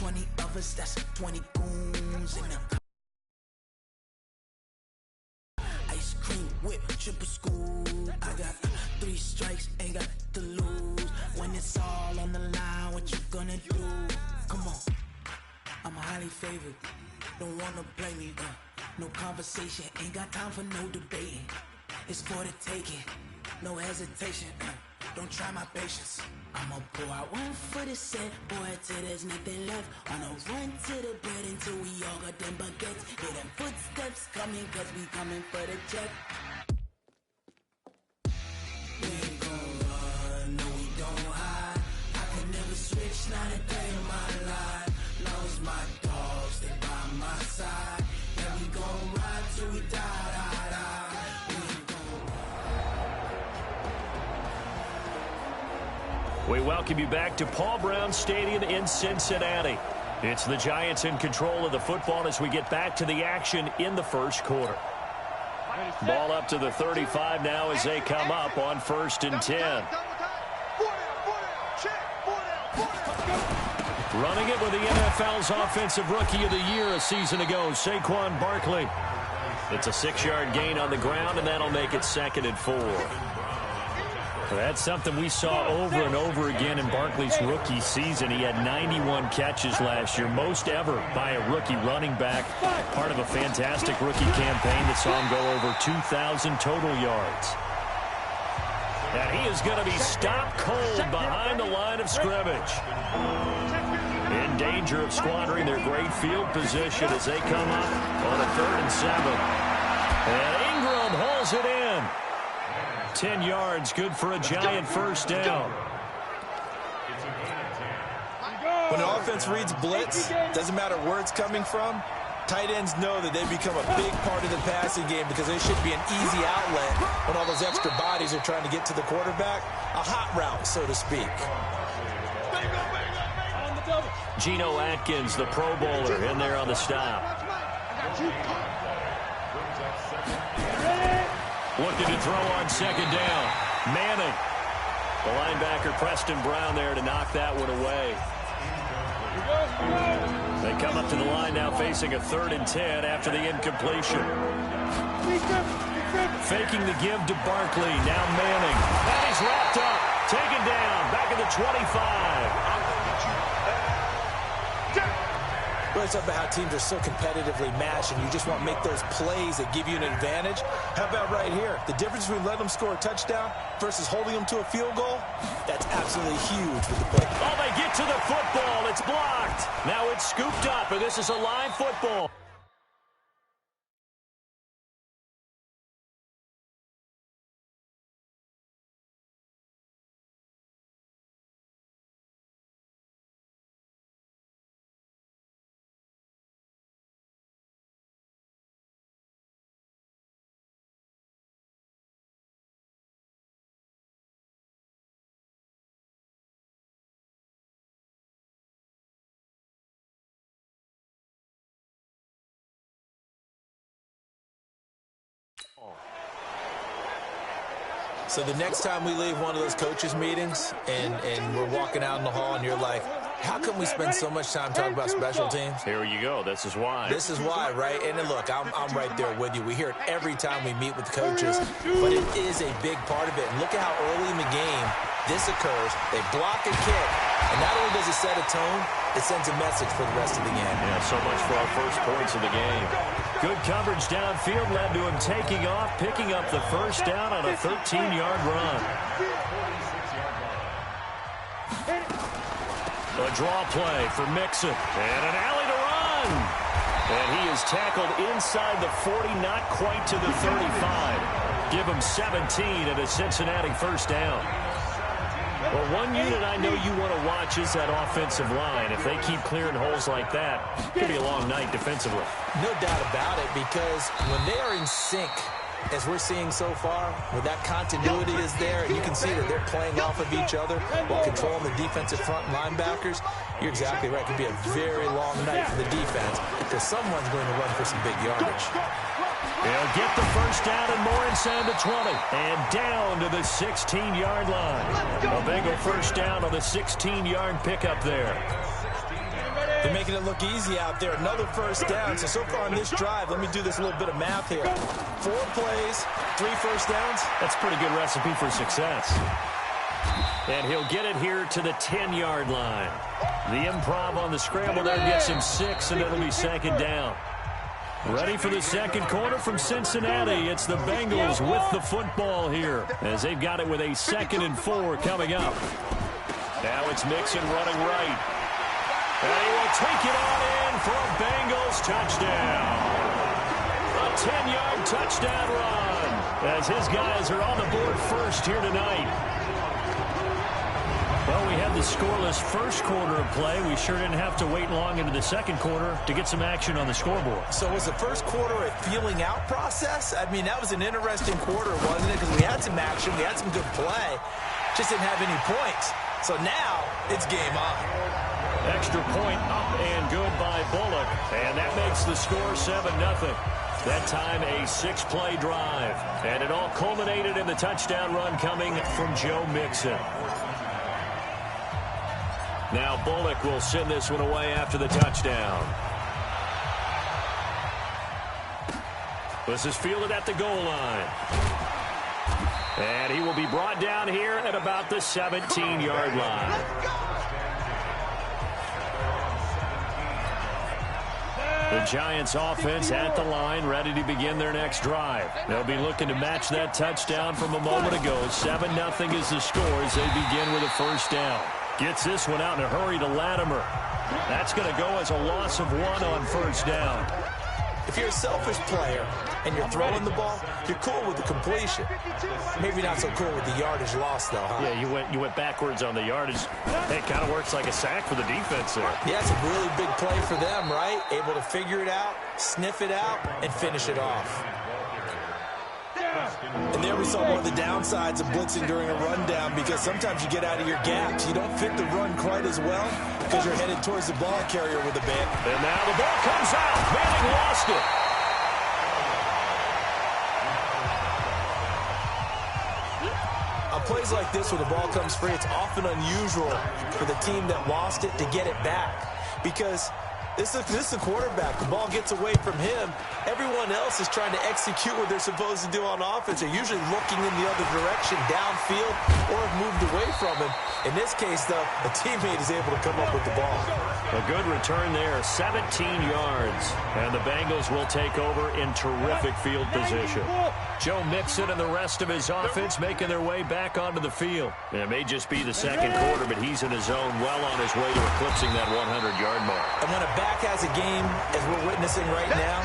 20 of us, that's 20 goons in the ice cream whip, triple scoop. I got 3 strikes, ain't got to lose. When it's all on the line, what you gonna do? Come on, I'm highly favored. Don't wanna play me, no conversation, ain't got time for no debating. It's for the taking, no hesitation. Don't try my patience. I'ma pour out one for the set, boy, till there's nothing left. Wanna run to the bread until we all got them baguettes. Hear them footsteps coming, cause we coming for the check. We ain't gon' run, no we don't hide. I can never switch, not a day in my life. Long as my dogs stay by my side. Yeah, we gon' ride till we die, die, die. We welcome you back to Paul Brown Stadium in Cincinnati. It's the Giants in control of the football as we get back to the action in the first quarter. Ball up to the 35 now as they come up on 1st and 10. Running it with the NFL's Offensive Rookie of the Year a season ago, Saquon Barkley. It's a 6-yard gain on the ground, and that'll make it 2nd and 4. That's something we saw over and over again in Barkley's rookie season. He had 91 catches last year, most ever by a rookie running back. Part of a fantastic rookie campaign that saw him go over 2,000 total yards. And he is going to be stopped cold behind the line of scrimmage. In danger of squandering their great field position as they come up on a 3rd and 7. And Ingram hauls it in. 10 yards, good for a Giant first down. When an offense reads blitz, doesn't matter where it's coming from, tight ends know that they become a big part of the passing game because they should be an easy outlet when all those extra bodies are trying to get to the quarterback. A hot route, so to speak. Geno Atkins, the Pro Bowler, in there on the stop. Looking to throw on 2nd down. Manning. The linebacker, Preston Brown, there to knock that one away. They come up to the line now facing a 3rd and 10 after the incompletion. Faking the give to Barkley. Now Manning. And he's wrapped up. Taken down. Back at the 25. It's up about how teams are so competitively matched, and you just want to make those plays that give you an advantage. How about right here? The difference between letting them score a touchdown versus holding them to a field goal, that's absolutely huge with the play. Oh, they get to the football. It's blocked. Now it's scooped up, and this is a live football. So the next time we leave one of those coaches meetings and we're walking out in the hall and you're like, how come we spend so much time talking about special teams? Here you go. This is why. This is why, right? And then look, I'm right there with you. We hear it every time we meet with coaches, but it is a big part of it. And look at how early in the game this occurs. They block a kick, and not only does it set a tone, it sends a message for the rest of the game. Yeah, so much for our first points of the game. Good coverage downfield led to him taking off, picking up the first down on a 13-yard run. A draw play for Mixon. And an alley to run. And he is tackled inside the 40, not quite to the 35. Give him 17 and a Cincinnati first down. Well, one unit I know you want to watch is that offensive line. If they keep clearing holes like that, it could be a long night defensively. No doubt about it, because when they are in sync, as we're seeing so far, when that continuity is there, and you can see that they're playing off of each other while controlling the defensive front linebackers, you're exactly right. It could be a very long night for the defense because someone's going to run for some big yardage. They'll get the first down and more inside the 20. And down to the 16-yard line. A Bengal first down on the 16-yard pickup there. They're making it look easy out there. Another first down. So far on this drive, let me do this little bit of math here. 4 plays, 3 first downs. That's a pretty good recipe for success. And he'll get it here to the 10-yard line. The improv on the scramble there gets him 6, and it'll be second down. Ready for the second quarter from Cincinnati. It's the Bengals with the football here as they've got it with a 2nd and 4 coming up. Now it's Mixon running right. And he will take it on in for a Bengals touchdown. A 10-yard touchdown run as his guys are on the board first here tonight. Well, we had the scoreless first quarter of play. We sure didn't have to wait long into the second quarter to get some action on the scoreboard. So was the first quarter a feeling out process? I mean, that was an interesting quarter, wasn't it? Because we had some action, we had some good play, just didn't have any points. So now it's game on. Extra point up and good by Bullock. And that makes the score 7-0. That time a 6-play drive. And it all culminated in the touchdown run coming from Joe Mixon. Now Bullock will send this one away after the touchdown. This is fielded at the goal line. And he will be brought down here at about the 17-yard line. The Giants offense at the line, ready to begin their next drive. They'll be looking to match that touchdown from a moment ago. 7-0 is the score as they begin with a first down. Gets this one out in a hurry to Latimer. That's going to go as a loss of 1 on first down. If you're a selfish player and you're throwing the ball, you're cool with the completion. Maybe not so cool with the yardage loss, though, huh? Yeah, you went backwards on the yardage. It kind of works like a sack for the defense there. Yeah, it's a really big play for them, right? Able to figure it out, sniff it out, and finish it off. And there we saw one of the downsides of blitzing during a rundown, because sometimes you get out of your gaps. You don't fit the run quite as well because you're headed towards the ball carrier with a bit. And now the ball comes out. Manning lost it. On plays like this where the ball comes free, it's often unusual for the team that lost it to get it back, because this is the quarterback. The ball gets away from him. Everyone else is trying to execute what they're supposed to do on offense. They're usually looking in the other direction, downfield, or have moved away from him. In this case, though, a teammate is able to come up with the ball. A good return there, 17 yards. And the Bengals will take over in terrific field position. Joe Mixon and the rest of his offense making their way back onto the field. It may just be the second quarter, but he's in his zone, well on his way to eclipsing that 100-yard mark. And when a back has a game, as we're witnessing right now,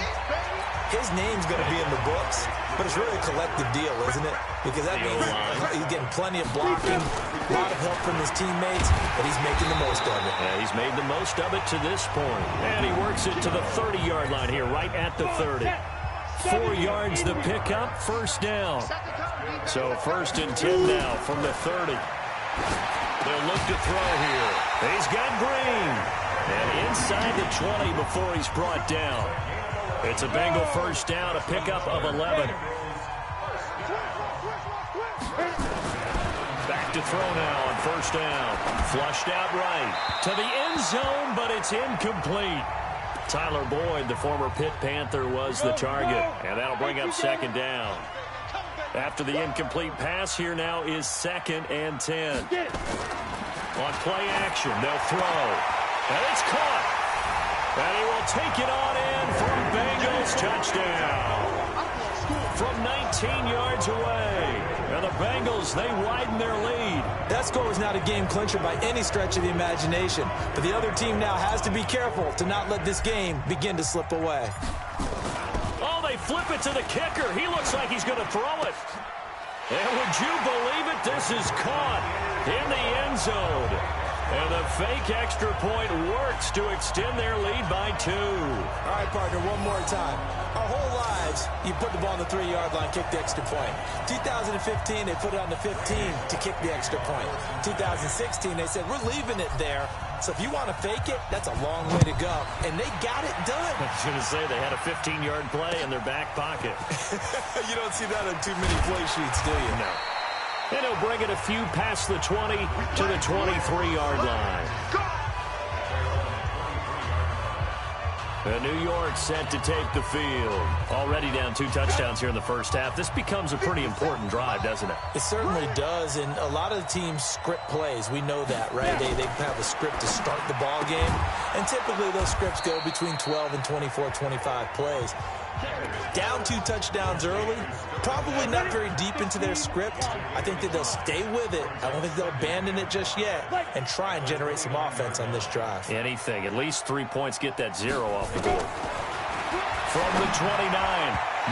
his name's going to be in the books, but it's really a collective deal, isn't it? Because that means he's getting plenty of blocking, a lot of help from his teammates, but he's making the most of it. Yeah, he's made the most of it to this point. And he works it to the 30-yard line here, right at the 30. 4 yards the pickup, first down. So 1st and 10 now from the 30. They'll look to throw here. He's got Green. And inside the 20 before he's brought down. It's a Bengal first down, a pickup of 11. Back to throw now on first down. Flushed out right to the end zone, but it's incomplete. Tyler Boyd, the former Pitt Panther, was the target, and that'll bring up second down. After the incomplete pass, here now is 2nd and 10. On play action, they'll throw. And it's caught. And he will take it on in for a Bengals touchdown. From 19 yards away. And the Bengals, they widen their lead. That score was not a game clincher by any stretch of the imagination. But the other team now has to be careful to not let this game begin to slip away. Oh, they flip it to the kicker. He looks like he's going to throw it. And would you believe it? This is caught in the end zone. And the fake extra point works to extend their lead by 2. All right, partner, one more time. Our whole lives, you put the ball on the 3-yard line, kick the extra point. 2015, they put it on the 15 to kick the extra point. 2016, they said, we're leaving it there. So if you want to fake it, that's a long way to go. And they got it done. I was going to say they had a 15-yard play in their back pocket. You don't see that on too many play sheets, do you? No. And he'll bring it a few past the 20 to the 23-yard line. And New York set to take the field. Already down 2 touchdowns here in the first half. This becomes a pretty important drive, doesn't it? It certainly does, and a lot of the teams script plays. We know that, right? They have a script to start the ball game, and typically those scripts go between 12 and 24, 25 plays. Down 2 touchdowns early, probably not very deep into their script. I think that they'll stay with it. I don't think they'll abandon it just yet and try and generate some offense on this drive. Anything. At least 3 points, get that 0 off the board. From the 29,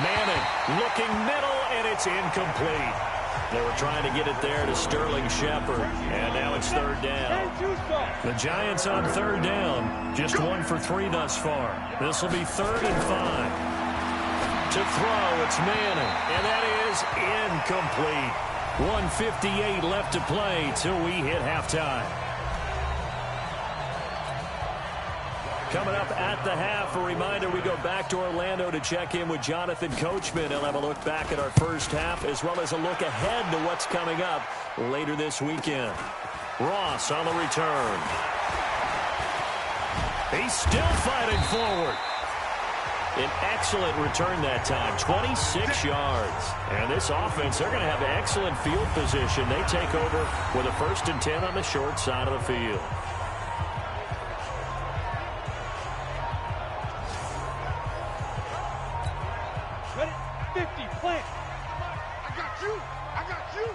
Manning looking middle, and it's incomplete. They were trying to get it there to Sterling Shepard, and now it's 3rd down. The Giants on 3rd down, just 1 for 3 thus far. This will be 3rd and 5. To throw, it's Manning, and that is incomplete. 1:58 left to play till we hit halftime. Coming up at the half, a reminder, we go back to Orlando to check in with Jonathan Coachman. He'll have a look back at our first half as well as a look ahead to what's coming up later this weekend. Ross on the return. He's still fighting forward. An excellent return that time, 26 yards. And this offense, they're going to have excellent field position. They take over with a 1st and 10 on the short side of the field. Ready? 50, plant. I got you. I got you.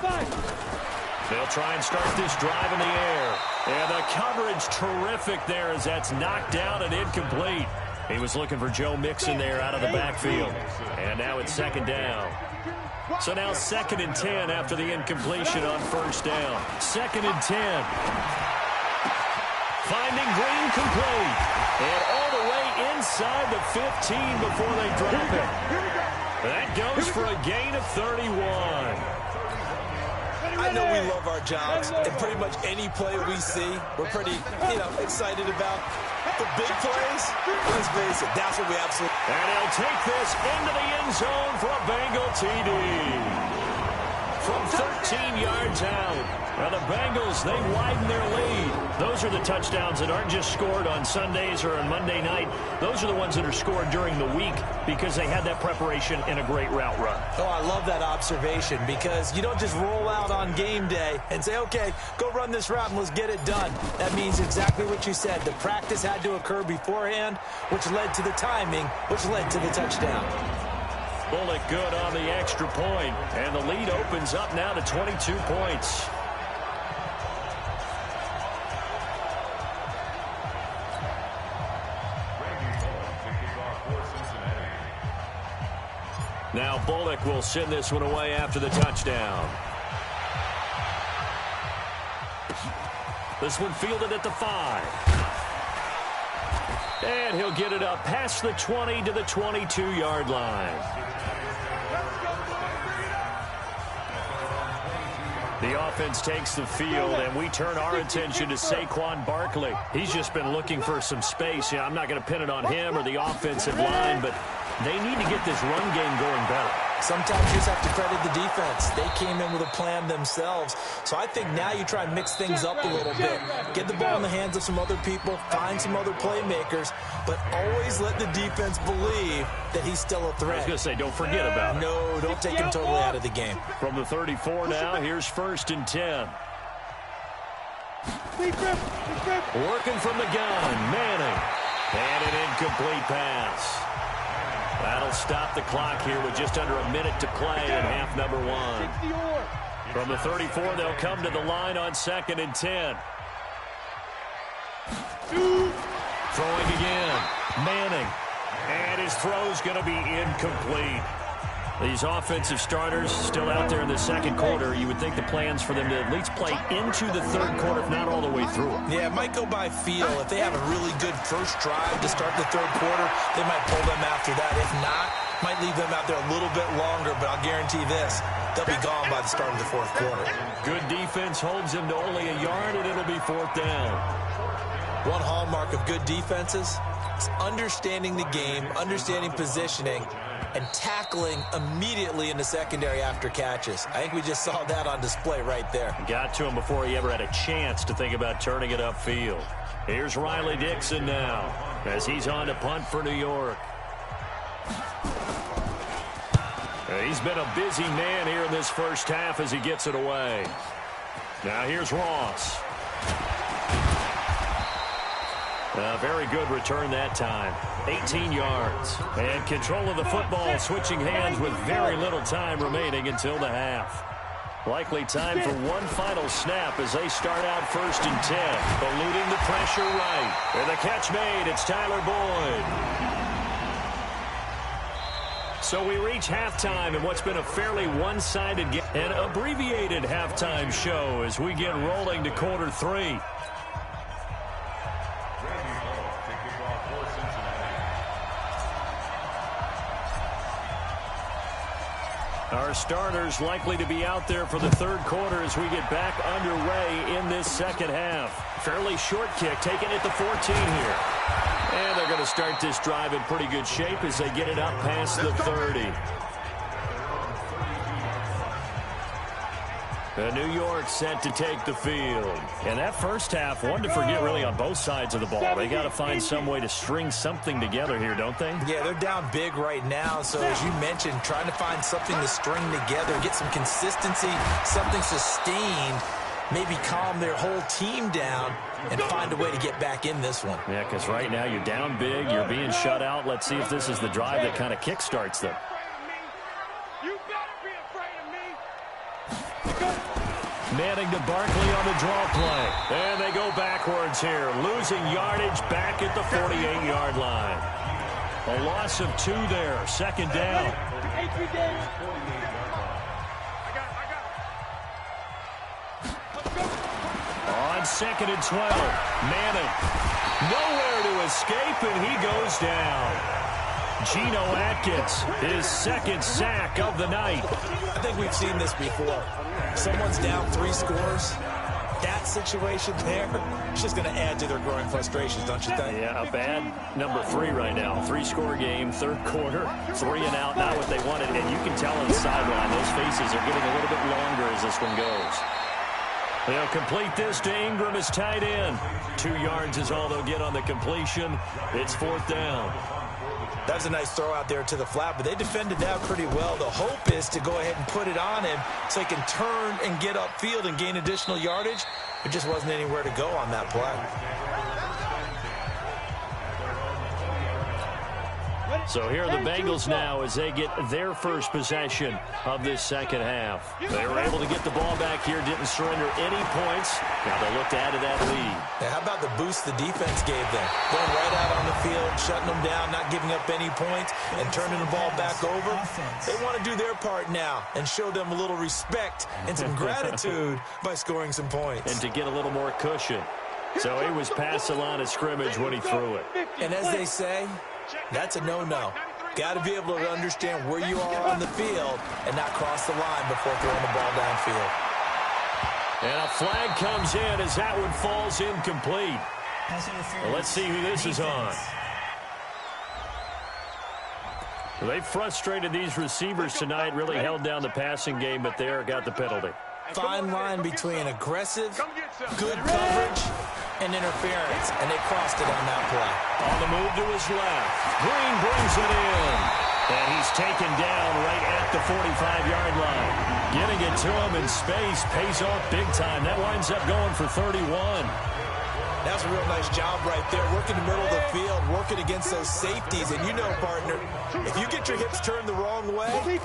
5. They'll try and start this drive in the air. And the coverage terrific there as that's knocked down and incomplete. He was looking for Joe Mixon there out of the backfield. And now it's 2nd down. So now 2nd and 10 after the incompletion on 1st down. 2nd and 10. Finding Green complete. And all the way inside the 15 before they drop it. That goes for a gain of 31. I know we love our jobs, and pretty much any play we see, we're pretty, excited about. The big plays, let's face it, that's what we absolutely... And he'll take this into the end zone for a Bengal TD. From 13 yards out. Now the Bengals, they widen their lead. Those are the touchdowns that aren't just scored on Sundays or on Monday night. Those are the ones that are scored during the week because they had that preparation and a great route run. Oh, I love that observation because you don't just roll out on game day and say, okay, go run this route and let's get it done. That means exactly what you said. The practice had to occur beforehand, which led to the timing, which led to the touchdown. Bullock good on the extra point, and the lead opens up now to 22 points. Now Bullock will send this one away after the touchdown. This one fielded at the 5. And he'll get it up past the 20 to the 22-yard line. The offense takes the field, and we turn our attention to Saquon Barkley. He's just been looking for some space. I'm not going to pin it on him or the offensive line, but they need to get this run game going better. Sometimes you just have to credit the defense. They came in with a plan themselves. So I think now you try and mix things up a little bit. Get the ball in the hands of some other people, find some other playmakers, but always let the defense believe that he's still a threat. I was going to say, don't forget about it. No, don't take him totally out of the game. From the 34 now, here's 1st and 10. Working from the gun, Manning. And an incomplete pass. That'll stop the clock here with just under a minute to play in half number 1. From the 34, they'll come to the line on 2nd and 10. Throwing again. Manning. And his throw's going to be incomplete. These offensive starters still out there in the 2nd quarter. You would think the plans for them to at least play into the 3rd quarter, if not all the way through. Yeah, it might go by feel. If they have a really good first drive to start the 3rd quarter, they might pull them after that. If not, might leave them out there a little bit longer, but I'll guarantee this, they'll be gone by the start of the 4th quarter. Good defense holds them to only a yard, and it'll be 4th down. One hallmark of good defenses is understanding the game, understanding positioning, and tackling immediately in the secondary after catches. I think we just saw that on display right there. Got to him before he ever had a chance to think about turning it upfield. Here's Riley Dixon now as he's on to punt for New York. He's been a busy man here in this first half as he gets it away. Now here's Ross. A very good return that time. 18 yards. And control of the football switching hands with very little time remaining until the half. Likely time for one final snap as they start out 1st and 10. Eluding the pressure right. And the catch made. It's Tyler Boyd. So we reach halftime in what's been a fairly one-sided game. An abbreviated halftime show as we get rolling to quarter 3. Our starters likely to be out there for the 3rd quarter as we get back underway in this second half. Fairly short kick taken at the 14 here. And they're going to start this drive in pretty good shape as they get it up past the 30. New York set to take the field. And that first half, one to forget really on both sides of the ball. They got to find some way to string something together here, don't they? Yeah, they're down big right now. So as you mentioned, trying to find something to string together, get some consistency, something sustained, maybe calm their whole team down and find a way to get back in this one. Yeah, because right now you're down big, you're being shut out. Let's see if this is the drive that kind of kickstarts them. Manning to Barkley on the draw play. And they go backwards here, losing yardage back at the 48-yard line. A loss of 2 there, 2nd down. On 2nd and 12, Manning nowhere to escape, and he goes down. Geno Atkins, his 2nd sack of the night. I think we've seen this before. Someone's down 3 scores. That situation there is just going to add to their growing frustrations, don't you think? Yeah, a bad number 3 right now. 3-score game, 3rd quarter, 3 and out, not what they wanted. And you can tell on the sideline, those faces are getting a little bit longer as this one goes. They'll complete this to Ingram as tight end. 2 yards is all they'll get on the completion. It's 4th down. That was a nice throw out there to the flat, but they defended that pretty well. The hope is to go ahead and put it on him so he can turn and get upfield and gain additional yardage. There just wasn't anywhere to go on that play. So here are the Bengals now as they get their first possession of this second half. They were able to get the ball back here, didn't surrender any points. Now they look to add to that lead. Now how about the boost the defense gave them? Going right out on the field, shutting them down, not giving up any points, and turning the ball back over. They want to do their part now and show them a little respect and some gratitude by scoring some points. And to get a little more cushion. So he was past the line of scrimmage when he threw it. And as they say, that's a no-no. Got to be able to understand where you are on the field and not cross the line before throwing the ball downfield. And a flag comes in as that one falls incomplete. Well, let's see who this is on. They frustrated these receivers tonight, really held down the passing game, but there got the penalty. Fine line between aggressive, good coverage, and interference, and they crossed it on that play. On the move to his left. Green brings it in. And he's taken down right at the 45-yard line. Getting it to him in space pays off big time. That winds up going for 31. That's a real nice job right there, working the middle of the field, working against those safeties. And you know, partner, if you get your hips turned the wrong way,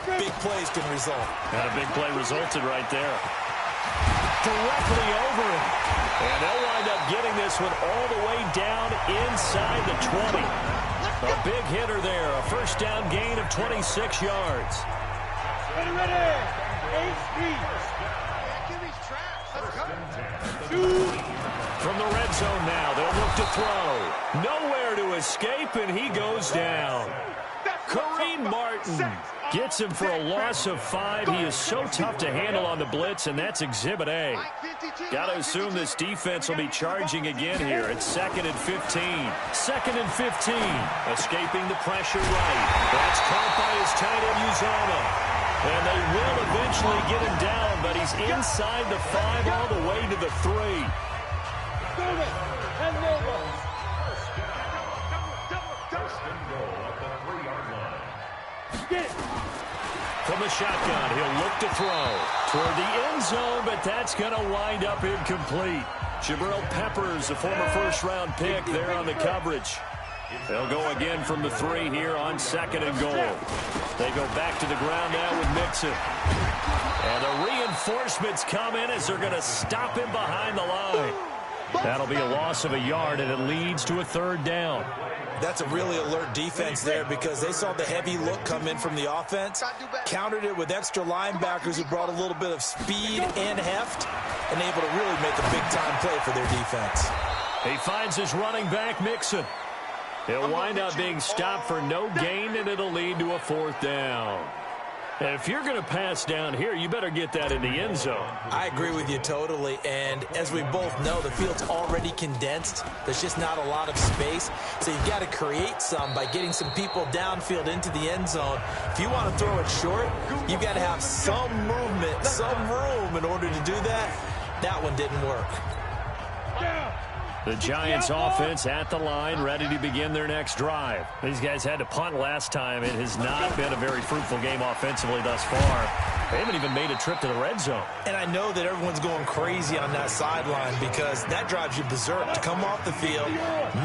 big plays can result. And a big play resulted right there. Directly over him. And they'll wind up getting this one all the way down inside the 20. A big hitter there, a first down gain of 26 yards. Ready. 8 speed. Give these traps. Let's go. From the red zone now, they'll look to throw. Nowhere to escape, and he goes down. Kareem Martin gets him for a loss of 5. He is so tough to handle on the blitz, and that's Exhibit A. Got to assume this defense will be charging again here. It's 2nd and 15. 2nd and 15. Escaping the pressure right. That's caught by his tight end, Uzama. And they will eventually get him down, but he's inside the 5 all the way to the 3. from the shotgun. He'll look to throw toward the end zone, but that's going to wind up incomplete. Jabril Peppers, the former first-round pick, there on the coverage. They'll go again from the 3 here on 2nd and goal. They go back to the ground now with Mixon. And the reinforcements come in as they're going to stop him behind the line. That'll be a loss of a yard, and it leads to a 3rd down. That's a really alert defense there because they saw the heavy look come in from the offense, countered it with extra linebackers who brought a little bit of speed and heft, and able to really make a big-time play for their defense. He finds his running back, Mixon. He'll wind up being stopped for no gain, and it'll lead to a 4th down. And if you're going to pass down here, you better get that in the end zone. I agree with you totally. And as we both know, the field's already condensed. There's just not a lot of space. So you've got to create some by getting some people downfield into the end zone. If you want to throw it short, you've got to have some movement, some room in order to do that. That one didn't work. The Giants offense at the line, ready to begin their next drive. These guys had to punt last time. It has not been a very fruitful game offensively thus far. They haven't even made a trip to the red zone. And I know that everyone's going crazy on that sideline because that drives you berserk to come off the field,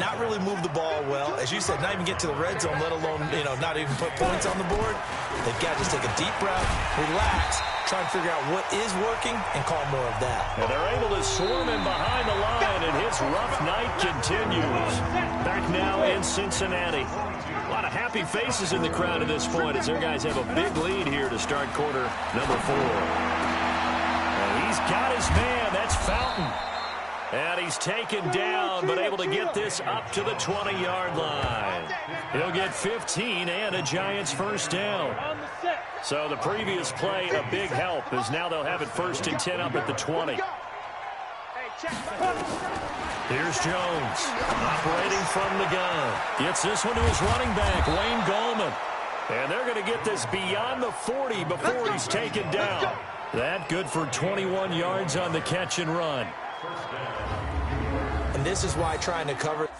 not really move the ball well. As you said, not even get to the red zone, let alone, not even put points on the board. They've got to just take a deep breath, relax, try and figure out what is working and call more of that. And they're able to swarm him behind the line, and his rough night continues. Back now in Cincinnati. A lot of happy faces in the crowd at this point as their guys have a big lead here to start quarter number 4. And he's got his man. That's Fountain. And he's taken down, but able to get this up to the 20-yard line. He'll get 15 and a Giants 1st down. So the previous play, a big help, as now they'll have it 1st and 10 up at the 20. Here's Jones, operating from the gun. Gets this one to his running back, Wayne Gallman. And they're going to get this beyond the 40 before he's taken down. That good for 21 yards on the catch and run. And this is why trying to cover...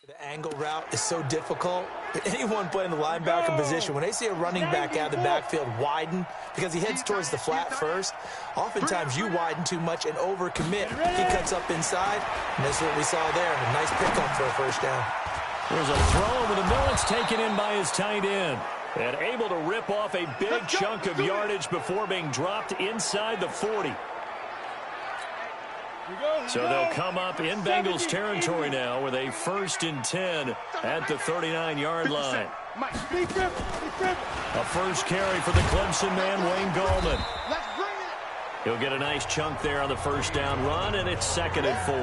The angle route is so difficult. Anyone playing the linebacker position, when they see a running back out of the backfield widen because he heads towards the flat first, oftentimes you widen too much and overcommit. He cuts up inside, and that's what we saw there. A nice pickup for a 1st down. There's a throw over the middle. It's taken in by his tight end. And able to rip off a big chunk of yardage before being dropped inside the 40. So they'll come up in Bengals territory now with a 1st and 10 at the 39-yard line. A first carry for the Clemson man, Wayne Gallman. He'll get a nice chunk there on the 1st down run, and it's 2nd and 4.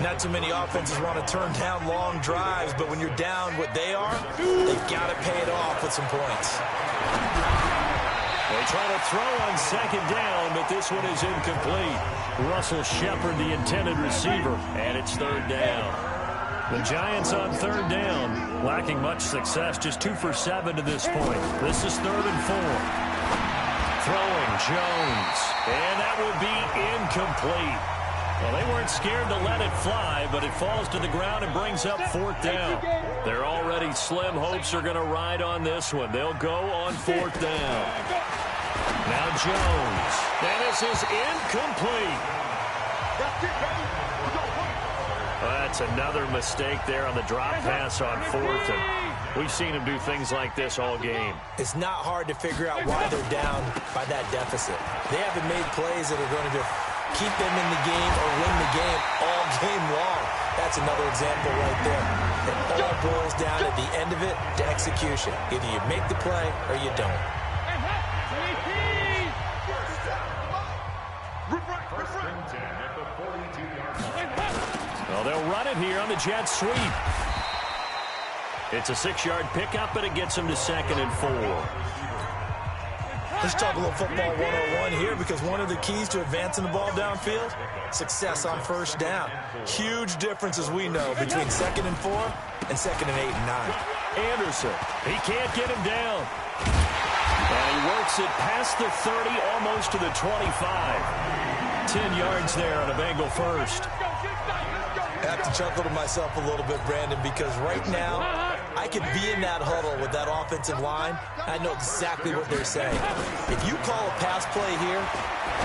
Not too many offenses want to turn down long drives, but when you're down what they are, they've got to pay it off with some points. They try to throw on 2nd down, but this one is incomplete. Russell Shepard, the intended receiver, and it's 3rd down. The Giants on 3rd down, lacking much success, just 2 for 7 to this point. This is 3rd and 4. Throwing Jones, and that will be incomplete. Well, they weren't scared to let it fly, but it falls to the ground and brings up 4th down. Their already slim hopes are going to ride on this one. They'll go on 4th down. Now Jones. And this is incomplete. Well, that's another mistake there on the drop pass on 4th. And we've seen him do things like this all game. It's not hard to figure out why they're down by that deficit. They haven't made plays that are going to keep them in the game or win the game all game long. That's another example right there. It all boils down at the end of it to execution. Either you make the play or you don't. Well, they'll run it here on the jet sweep. It's a 6-yard pickup, but it gets them to 2nd and 4. Let's talk a little football 101 here because one of the keys to advancing the ball downfield, success on 1st down. Huge difference, as we know, between 2nd and 4 and 2nd and 8 and 9. Anderson, he can't get him down. Works it past the 30, almost to the 25. 10 yards there on a Bengal first. I have to chuckle to myself a little bit, Brandon, because right now I could be in that huddle with that offensive line. I know exactly what they're saying. If you call a pass play here,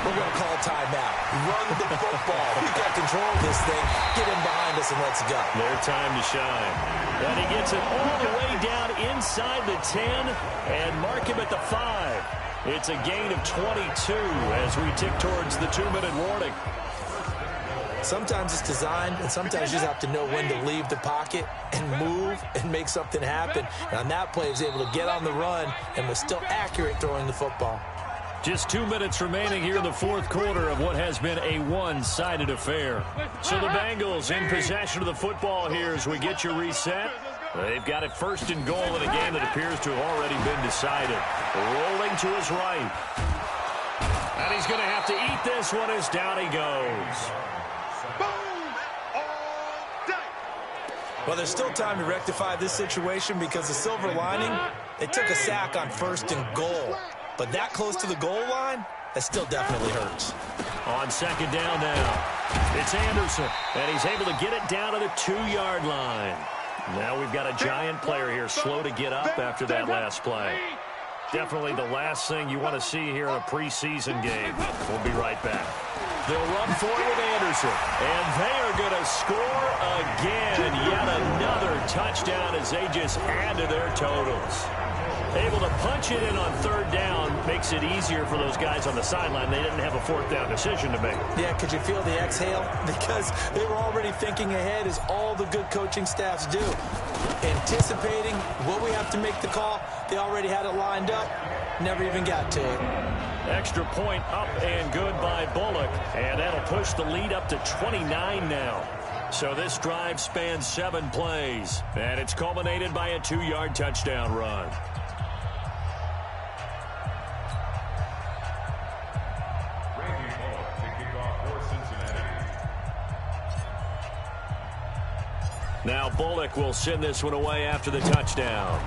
we're going to call a timeout. Run the football. We got control of this thing. Get in behind us and let's go. Their time to shine. And he gets it all the way down inside the 10 and mark him at the 5. It's a gain of 22 as we tick towards the 2-minute warning. Sometimes it's designed, and sometimes you just have to know when to leave the pocket and move and make something happen. And on that play, he was able to get on the run and was still accurate throwing the football. Just 2 minutes remaining here in the fourth quarter of what has been a one-sided affair. So the Bengals in possession of the football here as we get you reset. They've got it first and goal in a game that appears to have already been decided. Rolling to his right. And he's going to have to eat this one as down he goes. Well, there's still time to rectify this situation because the silver lining, they took a sack on first and goal. But that close to the goal line, that still definitely hurts. On second down now, it's Anderson, and he's able to get it down to the 2-yard line. Now we've got a giant player here, slow to get up after that last play. Definitely the last thing you want to see here in a preseason game. We'll be right back. They'll run for it with Anderson, and they are going to score again. Yet another touchdown as they just add to their totals. Able to punch it in on third down makes it easier for those guys on the sideline. They didn't have a fourth down decision to make. Yeah, could you feel the exhale? Because they were already thinking ahead, as all the good coaching staffs do. Anticipating what we have to make the call. They already had it lined up. Never even got to it. Extra point up and good by Bullock. And that'll push the lead up to 29 now. So this drive spans 7 plays. And it's culminated by a 2-yard touchdown run. Now Bullock will send this one away after the touchdown.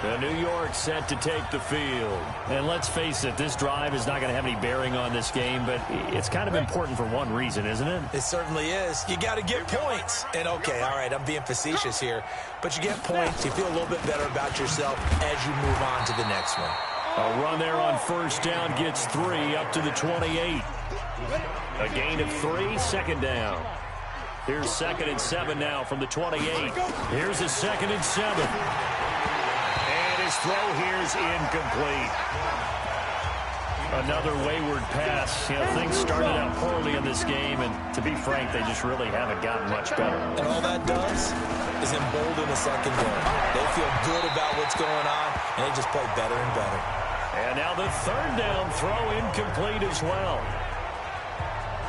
The New York set to take the field. And let's face it, this drive is not going to have any bearing on this game, but it's kind of important for one reason, isn't it? It certainly is. You got to get points. And okay, all right, I'm being facetious here, but you get points, you feel a little bit better about yourself as you move on to the next one. A run there on first down gets 3 up to the 28. A gain of 3, second down. Here's 2nd and 7 now from the 28. Here's a 2nd and 7. His throw here is incomplete. Another wayward pass. You know, things started out poorly in this game, and to be frank, they just really haven't gotten much better. And all that does is embolden the secondary. They feel good about what's going on, and they just play better and better. And now the 3rd down throw incomplete as well.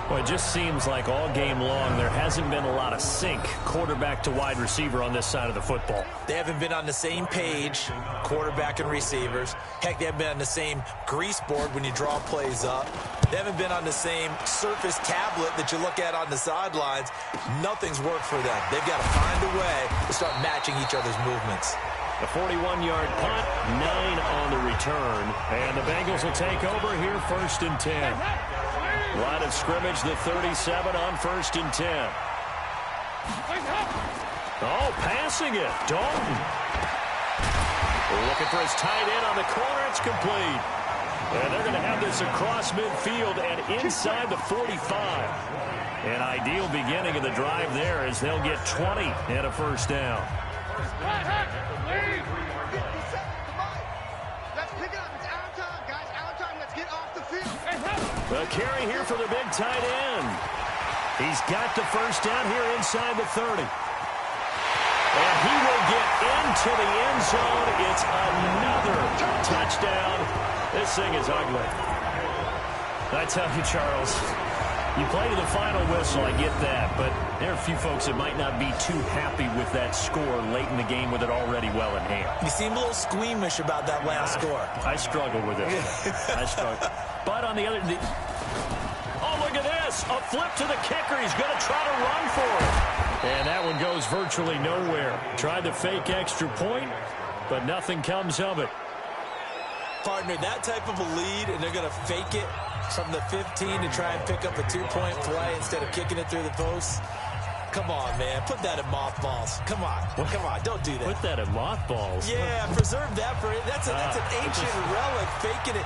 Well, it just seems like all game long there hasn't been a lot of sync quarterback to wide receiver on this side of the football. They haven't been on the same page, quarterback and receivers. Heck, they haven't been on the same grease board when you draw plays up. They haven't been on the same surface tablet that you look at on the sidelines. Nothing's worked for them. They've got to find a way to start matching each other's movements. A 41-yard punt, 9 on the return. And the Bengals will take over here 1st and 10. Line of scrimmage, the 37 on 1st and 10. Oh, passing it. Dalton. Looking for his tight end on the corner. It's complete. And they're going to have this across midfield and inside the 45. An ideal beginning of the drive there as they'll get 20 and a first down. The carry here for the big tight end. He's got the first down here inside the 30. And he will get into the end zone. It's another touchdown. This thing is ugly. I tell you, Charles, you play to the final whistle, I get that, but there are a few folks that might not be too happy with that score late in the game with it already well in hand. You seem a little squeamish about that last score. I struggle with it. I struggle. But on the other... Oh, look at this. pass. A flip to the kicker. He's going to try to run for it. And that one goes virtually nowhere. Tried to fake extra point, but nothing comes of it. Partner, that type of a lead, and they're going to fake it from the 15 to try and pick up a 2-point play instead of kicking it through the post. Come on, man. Put that in mothballs. Come on. Come on. Don't do that. Put that in mothballs? Yeah, preserve that for it. That's an ancient relic, faking it.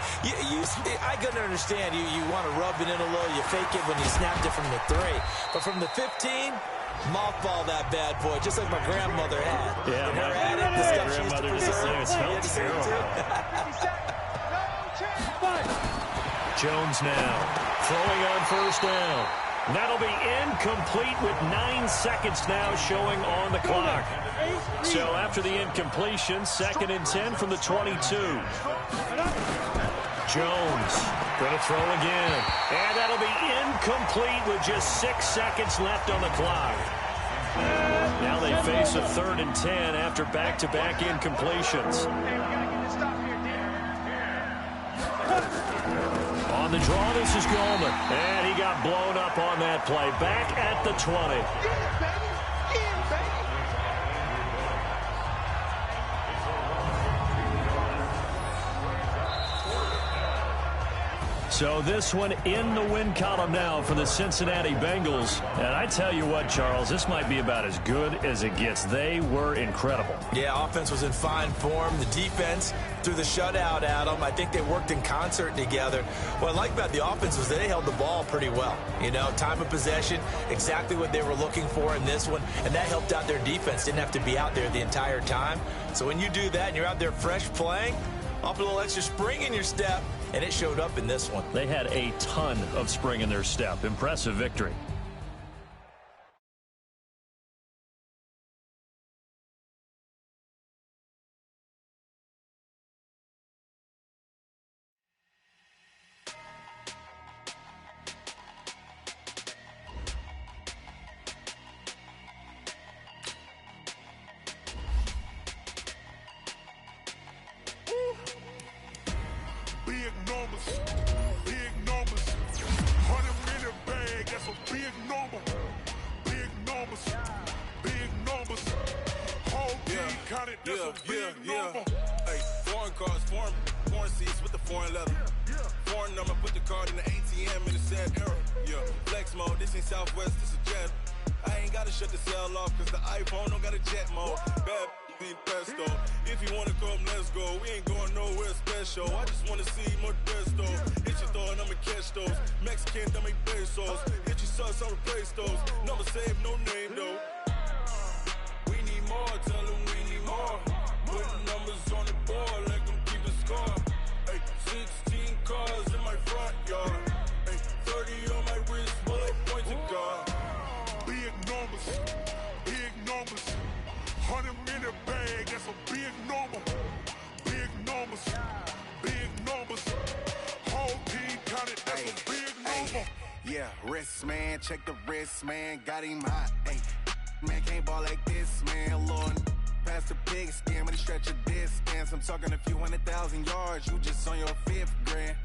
I can understand. You want to rub it in a little. You fake it when you snapped it from the 3. But from the 15, mothball that bad boy, just like my grandmother had. Yeah, her attic, the stuff she used to preserve. It smells terrible. Jones now throwing on first down. That'll be incomplete with 9 seconds now showing on the clock. So after the incompletion, 2nd and 10 from the 22. Jones going to throw again. And that'll be incomplete with just 6 seconds left on the clock. Now they face a 3rd and 10 after back-to-back incompletions. On the draw, this is Goldman. And he got blown up on that play. Back at the 20. So this one in the win column now for the Cincinnati Bengals. And I tell you what, Charles, this might be about as good as it gets. They were incredible. Yeah, offense was in fine form. The defense through the shutout, Adam. I think they worked in concert together. What I like about the offense was they held the ball pretty well. You know, time of possession, exactly what they were looking for in this one. And that helped out their defense. Didn't have to be out there the entire time. So when you do that and you're out there fresh playing, off a little extra spring in your step, and it showed up in this one. They had a ton of spring in their step. Impressive victory. Check the wrist, man, got him hot, ayy. Man, can't ball like this, man, Lord. Past the pig skin, when he stretch a distance. I'm talking a few 100,000 yards, you just on your 5th grand.